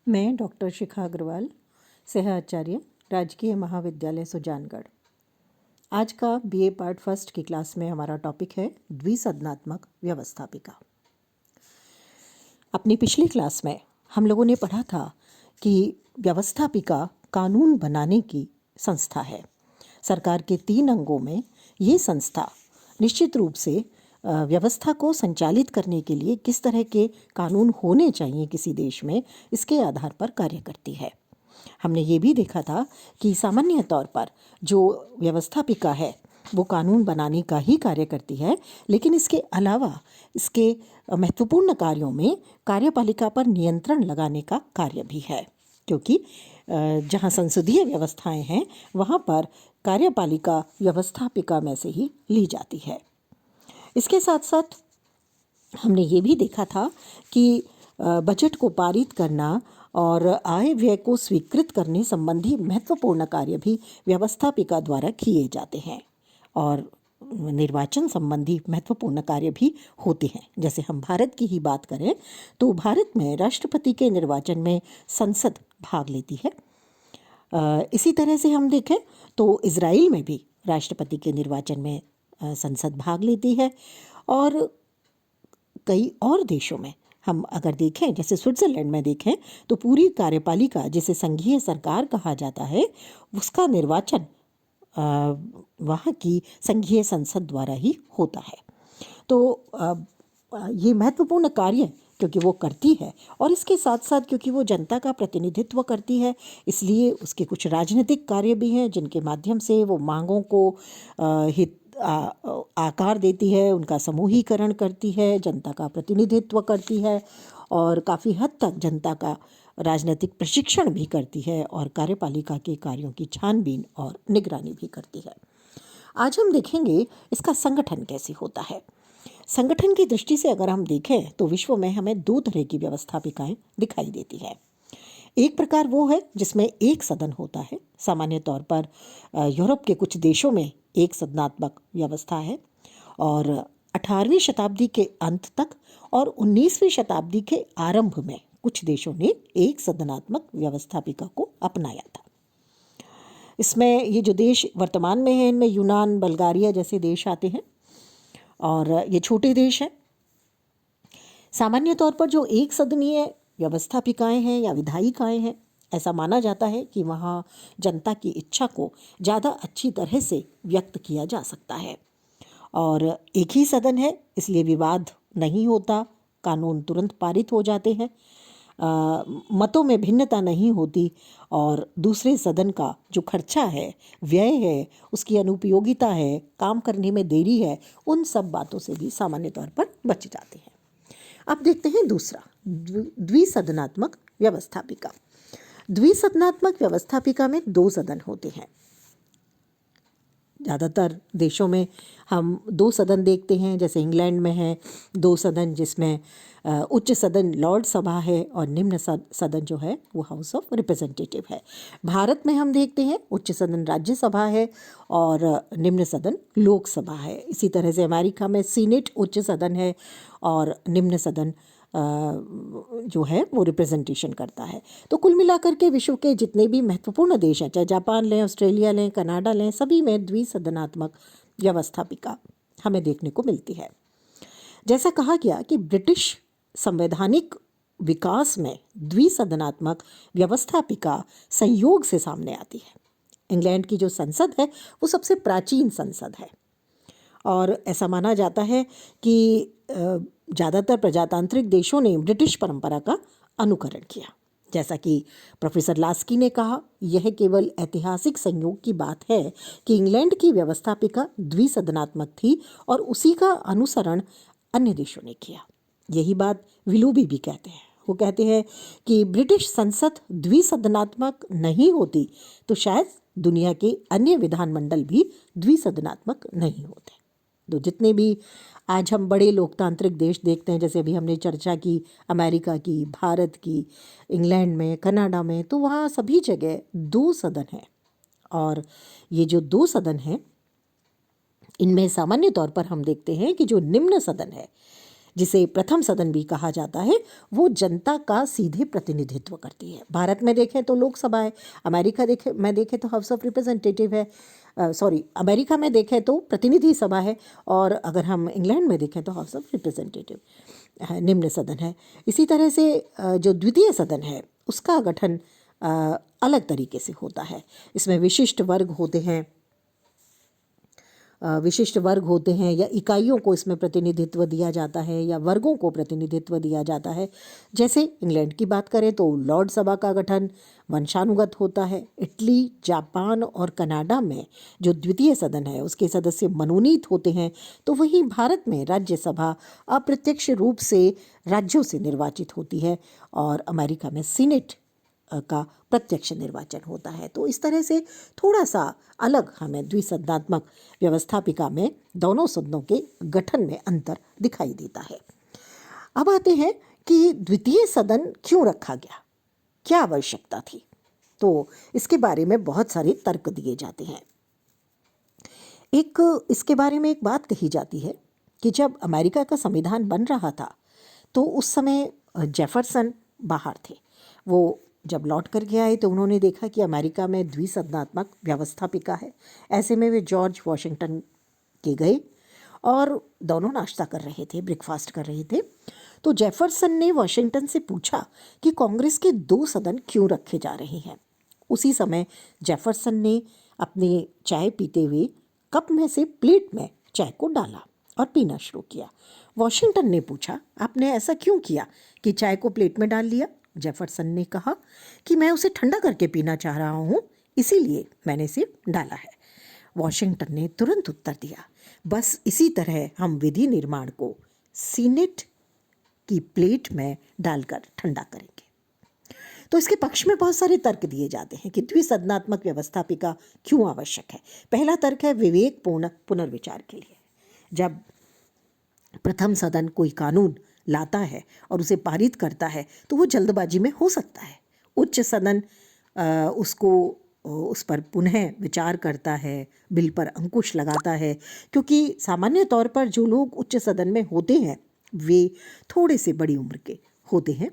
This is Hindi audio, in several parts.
मैं डॉक्टर शिखा अग्रवाल, सह आचार्य, राजकीय महाविद्यालय सुजानगढ़। आज का बीए पार्ट फर्स्ट की क्लास में हमारा टॉपिक है द्विसदनात्मक व्यवस्थापिका। अपनी पिछली क्लास में हम लोगों ने पढ़ा था कि व्यवस्थापिका कानून बनाने की संस्था है। सरकार के 3 अंगों में ये संस्था निश्चित रूप से व्यवस्था को संचालित करने के लिए किस तरह के कानून होने चाहिए किसी देश में, इसके आधार पर कार्य करती है। हमने ये भी देखा था कि सामान्य तौर पर जो व्यवस्थापिका है वो कानून बनाने का ही कार्य करती है, लेकिन इसके अलावा इसके महत्वपूर्ण कार्यों में कार्यपालिका पर नियंत्रण लगाने का कार्य भी है, क्योंकि जहाँ संसदीय व्यवस्थाएं हैं वहाँ पर कार्यपालिका व्यवस्थापिका में से ही ली जाती है। इसके साथ साथ हमने ये भी देखा था कि बजट को पारित करना और आय व्यय को स्वीकृत करने संबंधी महत्वपूर्ण कार्य भी व्यवस्थापिका द्वारा किए जाते हैं, और निर्वाचन संबंधी महत्वपूर्ण कार्य भी होते हैं। जैसे हम भारत की ही बात करें तो भारत में राष्ट्रपति के निर्वाचन में संसद भाग लेती है। इसी तरह से हम देखें तो इजराइल में भी राष्ट्रपति के निर्वाचन में संसद भाग लेती है, और कई और देशों में हम अगर देखें, जैसे स्विट्ज़रलैंड में देखें तो पूरी कार्यपालिका, जिसे संघीय सरकार कहा जाता है, उसका निर्वाचन वहाँ की संघीय संसद द्वारा ही होता है। तो ये महत्वपूर्ण कार्य क्योंकि वो करती है, और इसके साथ साथ क्योंकि वो जनता का प्रतिनिधित्व करती है, इसलिए उसके कुछ राजनीतिक कार्य भी हैं जिनके माध्यम से वो मांगों को आकार देती है, उनका समूहीकरण करती है, जनता का प्रतिनिधित्व करती है, और काफ़ी हद तक जनता का राजनीतिक प्रशिक्षण भी करती है, और कार्यपालिका के कार्यों की छानबीन और निगरानी भी करती है। आज हम देखेंगे इसका संगठन कैसे होता है। संगठन की दृष्टि से अगर हम देखें तो विश्व में हमें 2 तरह की व्यवस्थापिकाएं दिखाई देती है। एक प्रकार वो है जिसमें एक सदन होता है। सामान्य तौर पर यूरोप के कुछ देशों में एक सदनात्मक व्यवस्था है, और 18वीं शताब्दी के अंत तक और 19वीं शताब्दी के आरंभ में कुछ देशों ने एक सदनात्मक व्यवस्थापिका को अपनाया था। इसमें ये जो देश वर्तमान में हैं, इनमें यूनान, बल्गारिया जैसे देश आते हैं, और ये छोटे देश हैं। सामान्य तौर पर जो एक सदनीय व्यवस्थापिकाएं हैं या विधायिकाएं हैं, ऐसा माना जाता है कि वहाँ जनता की इच्छा को ज़्यादा अच्छी तरह से व्यक्त किया जा सकता है, और एक ही सदन है इसलिए विवाद नहीं होता, कानून तुरंत पारित हो जाते हैं, मतों में भिन्नता नहीं होती, और दूसरे सदन का जो खर्चा है, व्यय है, उसकी अनुपयोगिता है, काम करने में देरी है, उन सब बातों से भी सामान्य तौर पर बच जाते हैं। अब देखते हैं दूसरा, द्विसदनात्मक व्यवस्थापिका। द्विसदनात्मक व्यवस्थापिका में 2 सदन होते हैं। ज़्यादातर देशों में हम 2 सदन देखते हैं, जैसे इंग्लैंड में है 2 सदन, जिसमें उच्च सदन लॉर्ड सभा है और निम्न सदन जो है वो हाउस ऑफ रिप्रेजेंटेटिव है। भारत में हम देखते हैं उच्च सदन राज्यसभा है और निम्न सदन लोकसभा है। इसी तरह से अमेरिका में सीनेट उच्च सदन है और निम्न सदन जो है वो रिप्रेजेंटेशन करता है। तो कुल मिलाकर के विश्व के जितने भी महत्वपूर्ण देश हैं, चाहे जापान लें, ऑस्ट्रेलिया लें, कनाडा लें, सभी में द्विसदनात्मक व्यवस्थापिका हमें देखने को मिलती है। जैसा कहा गया कि ब्रिटिश संवैधानिक विकास में द्विसदनात्मक व्यवस्थापिका संयोग से सामने आती है। इंग्लैंड की जो संसद है वो सबसे प्राचीन संसद है, और ऐसा माना जाता है कि ज़्यादातर प्रजातांत्रिक देशों ने ब्रिटिश परंपरा का अनुकरण किया। जैसा कि प्रोफेसर लास्की ने कहा, यह केवल ऐतिहासिक संयोग की बात है कि इंग्लैंड की व्यवस्थापिका द्विसदनात्मक थी और उसी का अनुसरण अन्य देशों ने किया। यही बात विलूबी भी कहते हैं। वो कहते हैं कि ब्रिटिश संसद द्विसदनात्मक नहीं होती तो शायद दुनिया के अन्य विधानमंडल भी द्विसदनात्मक नहीं होते। तो जितने भी आज हम बड़े लोकतांत्रिक देश देखते हैं, जैसे अभी हमने चर्चा की अमेरिका की, भारत की, इंग्लैंड में, कनाडा में, तो वहाँ सभी जगह 2 सदन हैं, और ये जो 2 सदन हैं इनमें सामान्य तौर पर हम देखते हैं कि जो निम्न सदन है जिसे प्रथम सदन भी कहा जाता है, वो जनता का सीधे प्रतिनिधित्व करती है। भारत में देखें तो लोकसभा है, अमेरिका देखें तो हाउस ऑफ रिप्रेजेंटेटिव है, अमेरिका में देखें तो प्रतिनिधि सभा है, और अगर हम इंग्लैंड में देखें तो हाउस ऑफ रिप्रेजेंटेटिव निम्न सदन है। इसी तरह से जो द्वितीय सदन है उसका गठन अलग तरीके से होता है। इसमें विशिष्ट वर्ग होते हैं या इकाइयों को इसमें प्रतिनिधित्व दिया जाता है या वर्गों को प्रतिनिधित्व दिया जाता है। जैसे इंग्लैंड की बात करें तो लॉर्ड सभा का गठन वंशानुगत होता है। इटली, जापान और कनाडा में जो द्वितीय सदन है उसके सदस्य मनोनीत होते हैं, तो वहीं भारत में राज्यसभा अप्रत्यक्ष रूप से राज्यों से निर्वाचित होती है और अमेरिका में सीनेट का प्रत्यक्ष निर्वाचन होता है। तो इस तरह से थोड़ा सा अलग हमें द्विसदनात्मक व्यवस्थापिका में दोनों सदनों के गठन में अंतर दिखाई देता है। अब आते हैं कि द्वितीय सदन क्यों रखा गया, क्या आवश्यकता थी। तो इसके बारे में बहुत सारे तर्क दिए जाते हैं। इसके बारे में एक बात कही जाती है कि जब अमेरिका का संविधान बन रहा था तो उस समय जेफरसन बाहर थे। वो जब लौट कर के आए तो उन्होंने देखा कि अमेरिका में द्विसदनात्मक व्यवस्थापिका है। ऐसे में वे जॉर्ज वॉशिंगटन के गए और दोनों नाश्ता कर रहे थे, ब्रेकफास्ट कर रहे थे। तो जेफरसन ने वॉशिंगटन से पूछा कि कांग्रेस के 2 सदन क्यों रखे जा रहे हैं। उसी समय जेफरसन ने अपने चाय पीते हुए कप में से प्लेट में चाय को डाला और पीना शुरू किया। वॉशिंगटन ने पूछा, आपने ऐसा क्यों किया कि चाय को प्लेट में डाल लिया। जेफरसन ने कहा कि मैं उसे ठंडा करके पीना चाह रहा हूँ, इसीलिए मैंने इसे डाला है। वॉशिंगटन ने तुरंत उत्तर दिया, बस इसी तरह हम विधि निर्माण को सीनेट की प्लेट में डालकर ठंडा करेंगे। तो इसके पक्ष में बहुत सारे तर्क दिए जाते हैं कि द्विसदनात्मक व्यवस्थापिका क्यों आवश्यक है। पहला तर्क है विवेकपूर्ण पुनर्विचार के लिए। जब प्रथम सदन कोई कानून लाता है और उसे पारित करता है तो वो जल्दबाजी में हो सकता है। उच्च सदन उस पर पुनः विचार करता है, बिल पर अंकुश लगाता है, क्योंकि सामान्य तौर पर जो लोग उच्च सदन में होते हैं वे थोड़े से बड़ी उम्र के होते हैं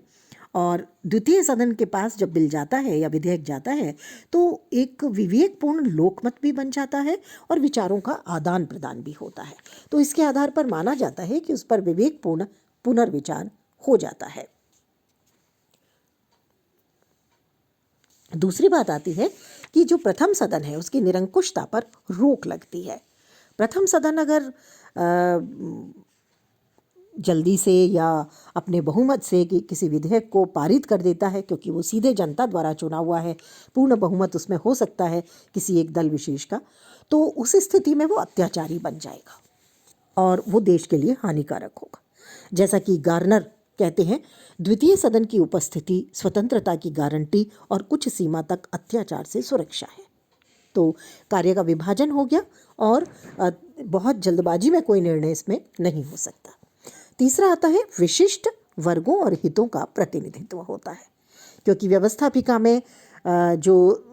और द्वितीय सदन के पास जब बिल जाता है या विधेयक जाता है तो एक विवेकपूर्ण लोकमत भी बन जाता है और विचारों का आदान प्रदान भी होता है। तो इसके आधार पर माना जाता है कि उस पर विवेकपूर्ण पुनर्विचार हो जाता है। दूसरी बात आती है कि जो प्रथम सदन है उसकी निरंकुशता पर रोक लगती है। प्रथम सदन अगर जल्दी से या अपने बहुमत से किसी विधेयक को पारित कर देता है, क्योंकि वो सीधे जनता द्वारा चुना हुआ है, पूर्ण बहुमत उसमें हो सकता है किसी एक दल विशेष का, तो उस स्थिति में वो अत्याचारी बन जाएगा और वो देश के लिए हानिकारक होगा। जैसा कि गार्नर कहते हैं, द्वितीय सदन की उपस्थिति स्वतंत्रता की गारंटी और कुछ सीमा तक अत्याचार से सुरक्षा है। तो कार्य का विभाजन हो गया और बहुत जल्दबाजी में कोई निर्णय इसमें नहीं हो सकता। तीसरा आता है विशिष्ट वर्गों और हितों का प्रतिनिधित्व होता है, क्योंकि व्यवस्थापिका में जो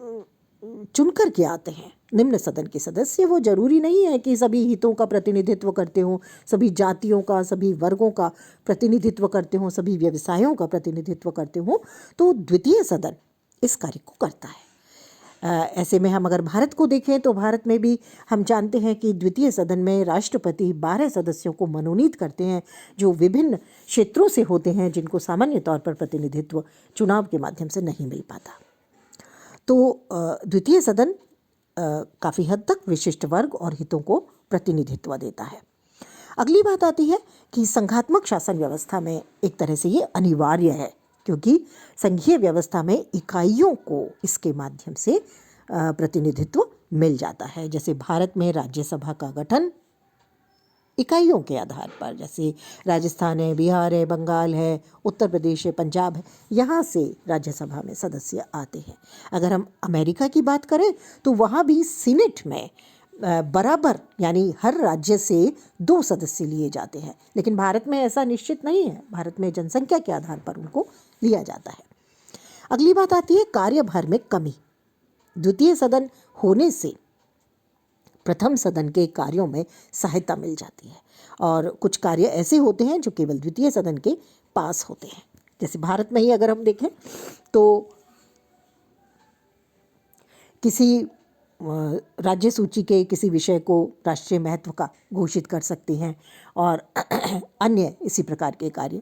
चुनकर के आते हैं निम्न सदन के सदस्य, वो जरूरी नहीं है कि सभी हितों का प्रतिनिधित्व करते हों, सभी जातियों का, सभी वर्गों का प्रतिनिधित्व करते हों, सभी व्यवसायों का प्रतिनिधित्व करते हों। तो द्वितीय सदन इस कार्य को करता है। ऐसे में हम अगर भारत को देखें तो भारत में भी हम जानते हैं कि द्वितीय सदन में राष्ट्रपति 12 सदस्यों को मनोनीत करते हैं जो विभिन्न क्षेत्रों से होते हैं, जिनको सामान्य तौर पर प्रतिनिधित्व चुनाव के माध्यम से नहीं मिल पाता। तो द्वितीय सदन काफ़ी हद तक विशिष्ट वर्ग और हितों को प्रतिनिधित्व देता है। अगली बात आती है कि संघात्मक शासन व्यवस्था में एक तरह से ये अनिवार्य है, क्योंकि संघीय व्यवस्था में इकाइयों को इसके माध्यम से प्रतिनिधित्व मिल जाता है। जैसे भारत में राज्यसभा का गठन इकाइयों के आधार पर, जैसे राजस्थान है, बिहार है, बंगाल है, उत्तर प्रदेश है, पंजाब है, यहाँ से राज्यसभा में सदस्य आते हैं। अगर हम अमेरिका की बात करें तो वहाँ भी सीनेट में बराबर यानी हर राज्य से 2 सदस्य लिए जाते हैं, लेकिन भारत में ऐसा निश्चित नहीं है। भारत में जनसंख्या के आधार पर उनको लिया जाता है। अगली बात आती है कार्यभार में कमी। द्वितीय सदन होने से प्रथम सदन के कार्यों में सहायता मिल जाती है। और कुछ कार्य ऐसे होते हैं जो केवल द्वितीय सदन के पास होते हैं। जैसे भारत में ही अगर हम देखें तो किसी राज्य सूची के किसी विषय को राष्ट्रीय महत्व का घोषित कर सकती हैं, और अन्य इसी प्रकार के कार्य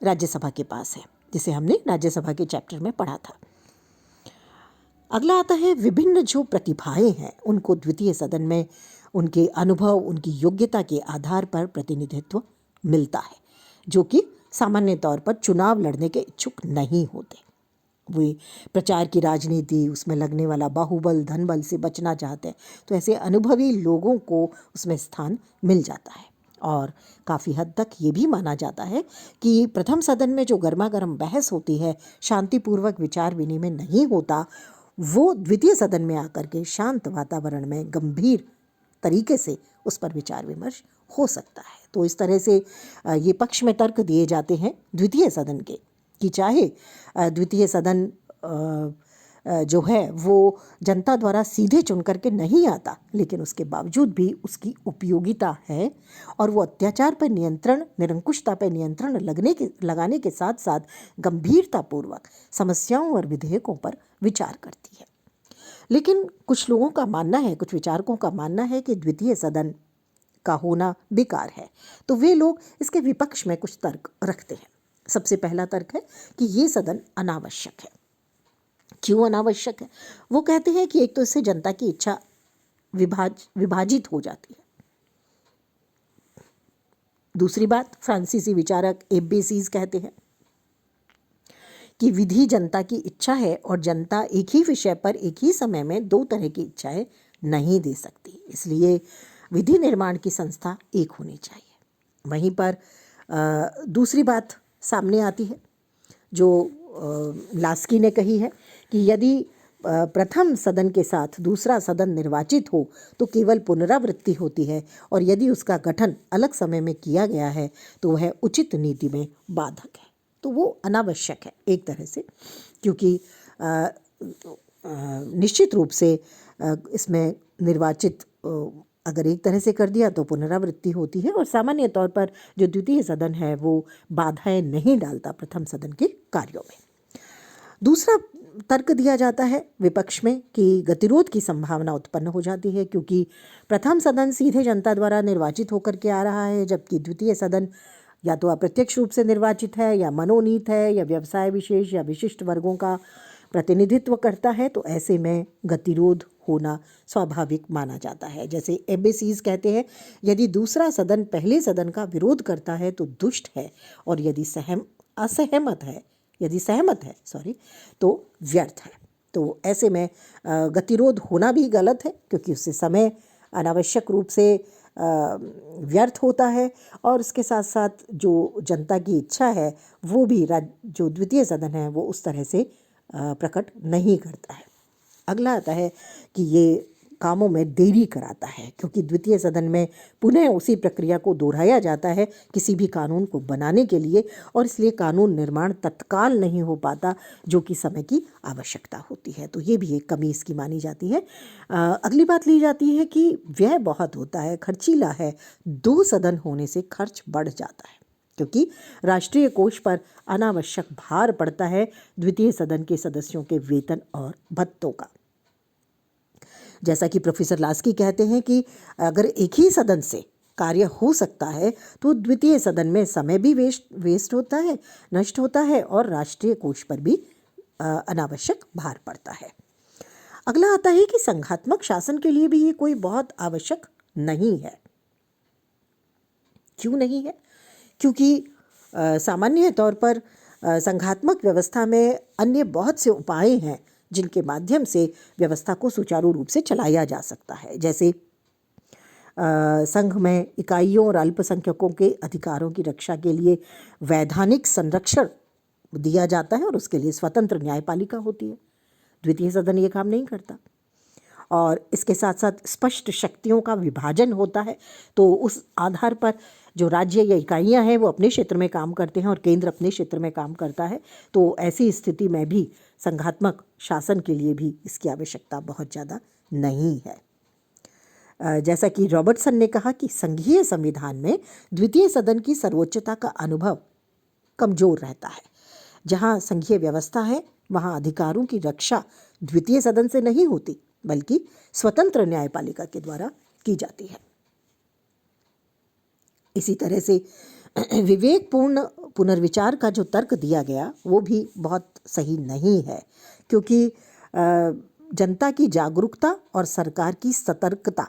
राज्यसभा के पास है, जिसे हमने राज्यसभा के चैप्टर में पढ़ा था। अगला आता है विभिन्न जो प्रतिभाएं हैं उनको द्वितीय सदन में उनके अनुभव, उनकी योग्यता के आधार पर प्रतिनिधित्व मिलता है, जो कि सामान्य तौर पर चुनाव लड़ने के इच्छुक नहीं होते। वे प्रचार की राजनीति, उसमें लगने वाला बाहुबल, धनबल से बचना चाहते हैं, तो ऐसे अनुभवी लोगों को उसमें स्थान मिल जाता है। और काफ़ी हद तक ये भी माना जाता है कि प्रथम सदन में जो गर्मा गर्म बहस होती है, शांतिपूर्वक विचार विनिमय नहीं होता, वो द्वितीय सदन में आकर के शांत वातावरण में गंभीर तरीके से उस पर विचार विमर्श हो सकता है। तो इस तरह से ये पक्ष में तर्क दिए जाते हैं द्वितीय सदन के कि चाहे द्वितीय सदन जो है वो जनता द्वारा सीधे चुन करके नहीं आता, लेकिन उसके बावजूद भी उसकी उपयोगिता है और वो अत्याचार पर नियंत्रण, निरंकुशता पर नियंत्रण लगाने के साथ साथ गंभीरतापूर्वक समस्याओं और विधेयकों पर विचार करती है। लेकिन कुछ लोगों का मानना है, कुछ विचारकों का मानना है कि द्वितीय सदन का होना बेकार है, तो वे लोग इसके विपक्ष में कुछ तर्क रखते हैं। सबसे पहला तर्क है कि ये सदन अनावश्यक है। क्यों अनावश्यक है? वो कहते हैं कि एक तो इससे जनता की इच्छा विभाजित हो जाती है। दूसरी बात, फ्रांसीसी विचारक एब्बेसीज कहते हैं कि विधि जनता की इच्छा है और जनता एक ही विषय पर एक ही समय में दो तरह की इच्छाएं नहीं दे सकती, इसलिए विधि निर्माण की संस्था एक होनी चाहिए। वहीं पर दूसरी बात सामने आती है जो लास्की ने कही है कि यदि प्रथम सदन के साथ दूसरा सदन निर्वाचित हो तो केवल पुनरावृत्ति होती है, और यदि उसका गठन अलग समय में किया गया है तो वह उचित नीति में बाधक है। तो वो अनावश्यक है एक तरह से, क्योंकि निश्चित रूप से इसमें निर्वाचित अगर एक तरह से कर दिया तो पुनरावृत्ति होती है, और सामान्य तौर पर जो द्वितीय सदन है वो बाधाएं नहीं डालता प्रथम सदन के कार्यों में। दूसरा तर्क दिया जाता है विपक्ष में कि गतिरोध की संभावना उत्पन्न हो जाती है, क्योंकि प्रथम सदन सीधे जनता द्वारा निर्वाचित होकर के आ रहा है, जबकि द्वितीय सदन या तो अप्रत्यक्ष रूप से निर्वाचित है, या मनोनीत है, या व्यवसाय विशेष या विशिष्ट वर्गों का प्रतिनिधित्व करता है। तो ऐसे में गतिरोध होना स्वाभाविक माना जाता है। जैसे एब्बेसीज कहते हैं, यदि दूसरा सदन पहले सदन का विरोध करता है तो दुष्ट है, और यदि सहमत है तो व्यर्थ है। तो ऐसे में गतिरोध होना भी गलत है, क्योंकि उससे समय अनावश्यक रूप से व्यर्थ होता है, और उसके साथ साथ जो जनता की इच्छा है वो भी जो द्वितीय सदन है वो उस तरह से प्रकट नहीं करता है। अगला आता है कि ये कामों में देरी कराता है, क्योंकि द्वितीय सदन में पुनः उसी प्रक्रिया को दोहराया जाता है किसी भी कानून को बनाने के लिए, और इसलिए कानून निर्माण तत्काल नहीं हो पाता जो कि समय की आवश्यकता होती है। तो ये भी एक कमी इसकी मानी जाती है। अगली बात ली जाती है कि व्यय बहुत होता है, खर्चीला है। दो सदन होने से खर्च बढ़ जाता है, क्योंकि राष्ट्रीय कोष पर अनावश्यक भार पड़ता है द्वितीय सदन के सदस्यों के वेतन और भत्तों का। जैसा कि प्रोफेसर लास्की कहते हैं कि अगर एक ही सदन से कार्य हो सकता है तो द्वितीय सदन में समय भी वेस्ट होता है, नष्ट होता है, और राष्ट्रीय कोष पर भी अनावश्यक भार पड़ता है। अगला आता है कि संघात्मक शासन के लिए भी ये कोई बहुत आवश्यक नहीं है। क्यों नहीं है? क्योंकि सामान्य तौर पर संघात्मक व्यवस्था में अन्य बहुत से उपाय हैं जिनके माध्यम से व्यवस्था को सुचारू रूप से चलाया जा सकता है। जैसे संघ में इकाइयों और अल्पसंख्यकों के अधिकारों की रक्षा के लिए वैधानिक संरक्षण दिया जाता है, और उसके लिए स्वतंत्र न्यायपालिका होती है। द्वितीय सदन ये काम नहीं करता। और इसके साथ साथ स्पष्ट शक्तियों का विभाजन होता है, तो उस आधार पर जो राज्य या इकाइयां हैं वो अपने क्षेत्र में काम करते हैं और केंद्र अपने क्षेत्र में काम करता है। तो ऐसी स्थिति में भी संघात्मक शासन के लिए भी इसकी आवश्यकता बहुत ज़्यादा नहीं है। जैसा कि रॉबर्टसन ने कहा कि संघीय संविधान में द्वितीय सदन की सर्वोच्चता का अनुभव कमजोर रहता है। जहां संघीय व्यवस्था है वहां अधिकारों की रक्षा द्वितीय सदन से नहीं होती बल्कि स्वतंत्र न्यायपालिका के द्वारा की जाती है। इसी तरह से विवेकपूर्ण पुनर्विचार का जो तर्क दिया गया वो भी बहुत सही नहीं है, क्योंकि जनता की जागरूकता और सरकार की सतर्कता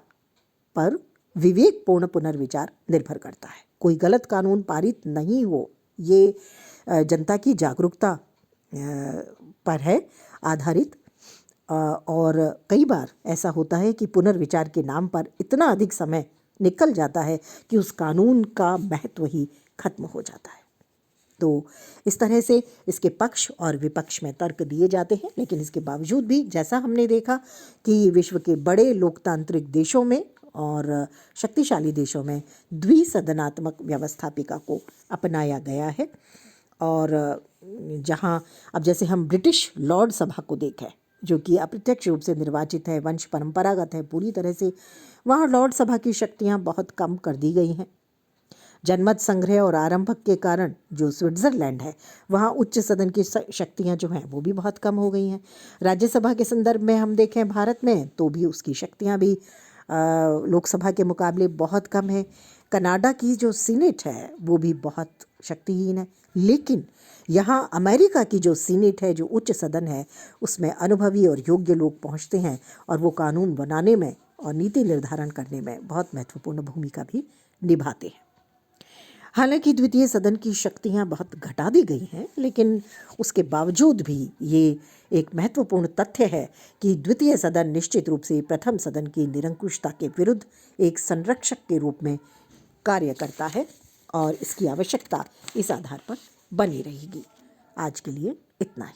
पर विवेकपूर्ण पुनर्विचार निर्भर करता है। कोई गलत कानून पारित नहीं हो, ये जनता की जागरूकता पर है आधारित। और कई बार ऐसा होता है कि पुनर्विचार के नाम पर इतना अधिक समय निकल जाता है कि उस कानून का महत्व ही खत्म हो जाता है। तो इस तरह से इसके पक्ष और विपक्ष में तर्क दिए जाते हैं, लेकिन इसके बावजूद भी जैसा हमने देखा कि विश्व के बड़े लोकतांत्रिक देशों में और शक्तिशाली देशों में द्विसदनात्मक व्यवस्थापिका को अपनाया गया है। और जहां अब जैसे हम ब्रिटिश लॉर्ड सभा को देखें, जो कि अप्रत्यक्ष रूप से निर्वाचित है, वंश परंपरागत है पूरी तरह से, वहाँ लॉर्ड सभा की शक्तियाँ बहुत कम कर दी गई हैं। जनमत संग्रह और आरंभक के कारण जो स्विट्ज़रलैंड है वहाँ उच्च सदन की शक्तियाँ जो हैं वो भी बहुत कम हो गई हैं। राज्यसभा के संदर्भ में हम देखें भारत में तो भी उसकी शक्तियाँ भी लोकसभा के मुकाबले बहुत कम है। कनाडा की जो सीनेट है वो भी बहुत शक्तिहीन है। लेकिन यहाँ अमेरिका की जो सीनेट है, जो उच्च सदन है, उसमें अनुभवी और योग्य लोग पहुँचते हैं और वो कानून बनाने में और नीति निर्धारण करने में बहुत महत्वपूर्ण भूमिका भी निभाते हैं। हालांकि द्वितीय सदन की शक्तियां बहुत घटा दी गई हैं, लेकिन उसके बावजूद भी ये एक महत्वपूर्ण तथ्य है कि द्वितीय सदन निश्चित रूप से प्रथम सदन की निरंकुशता के विरुद्ध एक संरक्षक के रूप में कार्य करता है और इसकी आवश्यकता इस आधार पर बनी रहेगी। आज के लिए इतना ही।